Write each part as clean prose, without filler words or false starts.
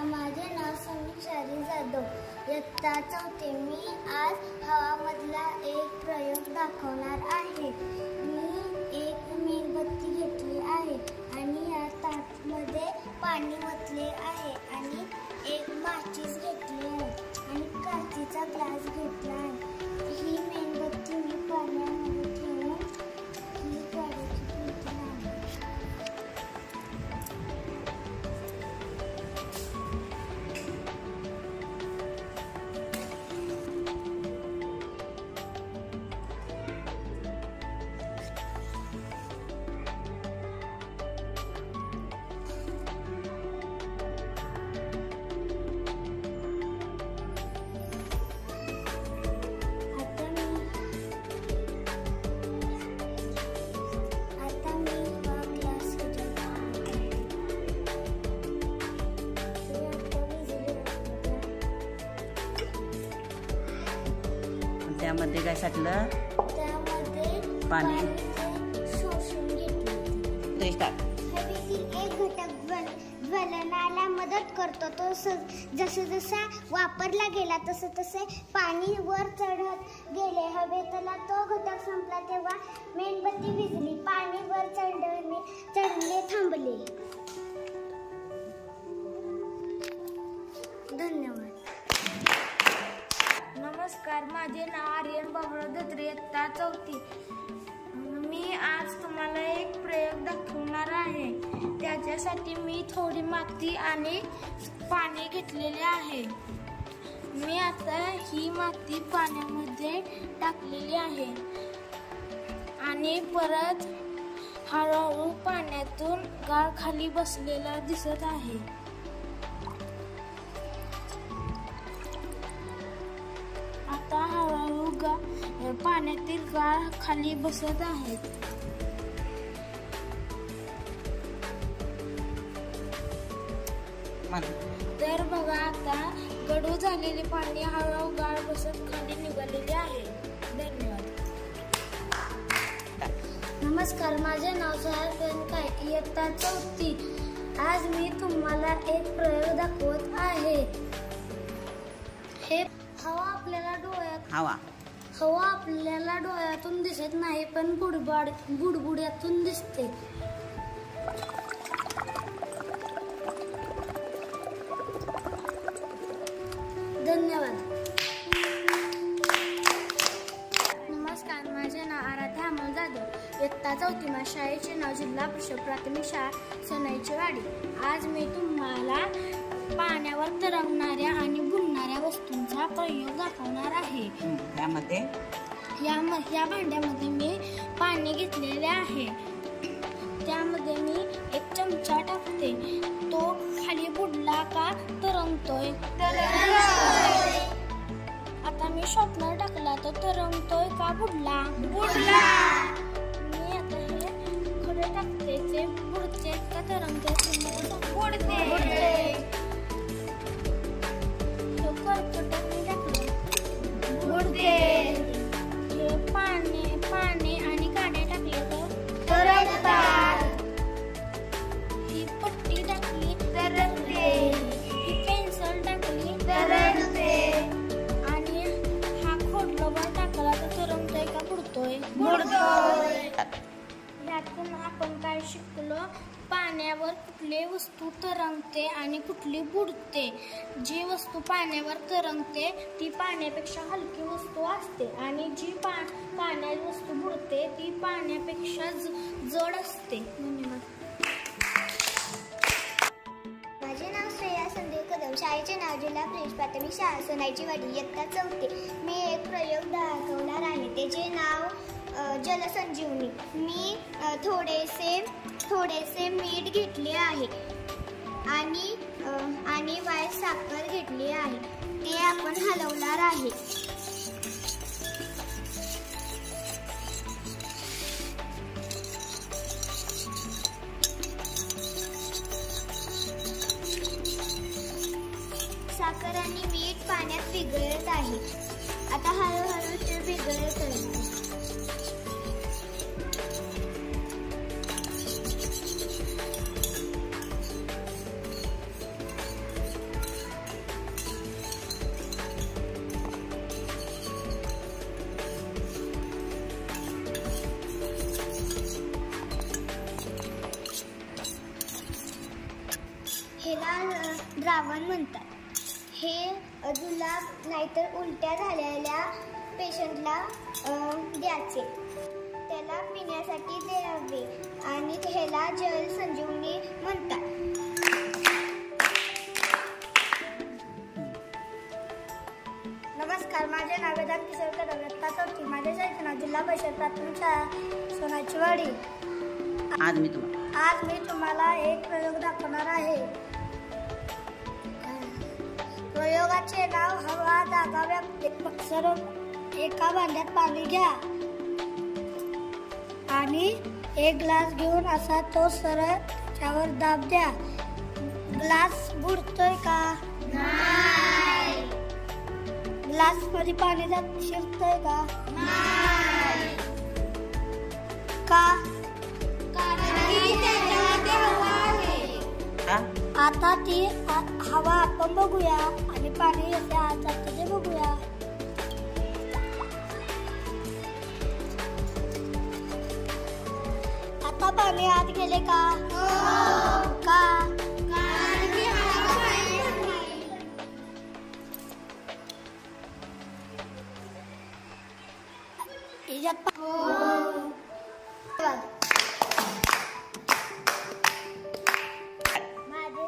माझे नाव समीक्षा जाधव, इयत्ता चौथी. मी आज हवामधला एक प्रयोग दाखवणार आहे. मी एक मेणबत्ती घेतली आहे आणि या ताटामध्ये पाणी ओतले आहे आणि एक माचीस घेतली आहे आणि काचेचा ग्लास घेतला आहे. ही मेणबत्ती मी पाण्यामध्ये ठेवून ही काढायची कृती आहे. त्यामध्ये काय साठलं? त्यामध्ये पाणी शोषून घेतले. हवेतील एक घटक ज्वलनाला मदत करतो. तो जसा वापरला गेला तसे पाणी वर चढत गेले. हवेतला तो घटक संपला तेव्हा मेणबत्ती विझली. पाणी वर चढणे थांबले. धन्यवाद. नमस्कार, माझे नाव आर्यन बाबुराव धोत्रे, इयत्ता चौथी. मी आज तुम्हाला एक प्रयोग दाखवणार आहे. त्याच्यासाठी मी थोडी माती आणि पाणी घेतलेले आहे. मी आता ही माती पाण्यामध्ये टाकलेली आहे आणि परत हळूहळू पाण्यातून गाळ खाली बसलेला दिसत आहे. आता हळूहळू पाण्यातील गाळ खाली बसत आहेत. तर बघा, आता गढूळ झालेले पाणी हळूहळू गाळ बसत खाली निघालेले आहे. धन्यवाद. नमस्कार, माझे नाव सोहाग बेनकाय, इयत्ता चौथी. आज मी तुम्हाला एक प्रयोग दाखवत आहे. हे हवा आपल्याला डोळ्यातून दिसत नाही, पण बुडबुड्यातून दिसते. धन्यवाद. नमस्कार, माझे नाव आराध्या अमोल जाधव, इयत्ता चौथी. माझ्या शाळेचे नाव जिल्हा परिषद प्राथमिक शाळा सोनाईची वाडी. आज मी तुम्हाला पाण्यावर तरंगणाऱ्या आणि बुडणाऱ्या वस्तूंचा प्रयोग दाखवणार आहे. या भांड्यामध्ये मी पाणी घेतलेले आहे. त्यामध्ये मी एक चमचा टाकते. तो खाली बुडला का तरंगतोय? आता मी शॉर्पनर टाकला, तो तरंगतोय का बुडला? मी आता हे खडे टाकते, ते बुडते का तरंगते? बुडते. करपटक मी टाकलं, बुडते. हे पाणी आणि काड्या टाकले तर तरंगतात. ही पट्टी टाकली तरंगते. ही पेन्सिल टाकली तरंगते. आणि हा खोडलबर टाकला तर तरंगतोय का बुडतोय? बुडतोय. यातून आपण काय शिकलो? पाण्यावर कुठली वस्तू तरंगते आणि कुठली बुडते. जी वस्तू पाण्यावर तरंगते ती पाण्यापेक्षा हलकी वस्तू असते आणि जी पाण्यात वस्तू बुडते ती पाण्यापेक्षा जड असते. धन्यवाद. माझे नाव श्रेया संदीप कदम, शाळेचे नाव जिल्हा परिषद प्राथमिक शाळा सोनाईची वाडी, इयत्ता चौथी. मी एक प्रयोग दाखवणार आहे. त्याचे नाव जलसंजीवनी. मी थोडेसे मीठ घेतले आहे आणि वाईट साखर घेतली आहे. ते आपण हलवणार आहे. साखर आणि मीठ पाण्यात विरघळत आहे. आता हळूहळू ते विरघळत आहे. द्रावण म्हणतात. हे जुलाब नाहीतर उलट्या झालेल्या पेशंटला द्यायचे. त्याला पिण्यासाठी द्यावे आणि ह्याला जल संजीवनी म्हणतात. नमस्कार, माझे नाव वेदांत किशोर कदम, इयत्ता 4. माझ्या शाळेचे नाव जिल्हा परिषद प्राथमिक शाळा सोनाचीवाडी. आज मी तुम्हाला एक प्रयोग दाखवणार आहे. प्रयोगाचे नाव हवा जागा व्यापते. सर्व एका भांड्यात पाणी घ्या आणि एक ग्लास घेऊन असा तो सरळ त्यावर दाब द्या. ग्लास बुडतोय का? नाही. ग्लास मध्ये पाणी शिरतोय का? नाही. का? कारण की त्याच्यामध्ये हवा आहे. आता ती हवा आपण बघूया आणि पाणी येते आत जाते ते बघूया. आता पाणी आत गेले का? का? कारण की हवा बाहेर नाही.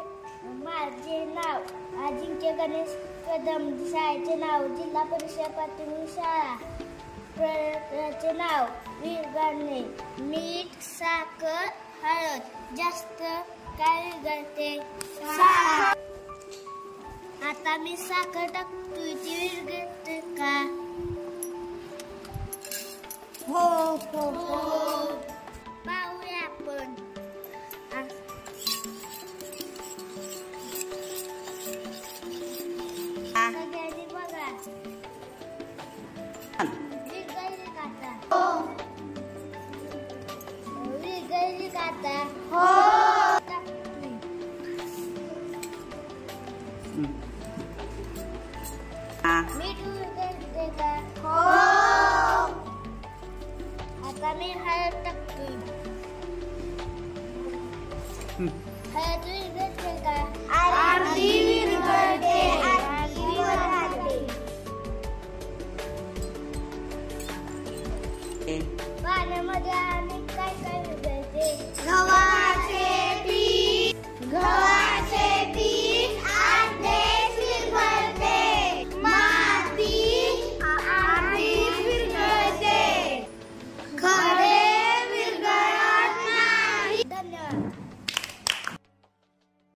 माझे नाव अजिंक्य गणेश कदम, शाळेचे नाव जिल्हा परिषद प्राथमिक शाळा. प्रयोगाचे नाव विरघळणे. मीठ, साखर, हळद. जास्त काय विरघळते? साखर. आता मी साखर टाकतोय, ती विरघळते का? हो हो हो. पाहूया आपण. सगळ्यांनी बघा. विरघळली का आता? हो. विरघळली का आता? हो. मीठ विरघळते का? हो. आता मी हळद टाकतोय.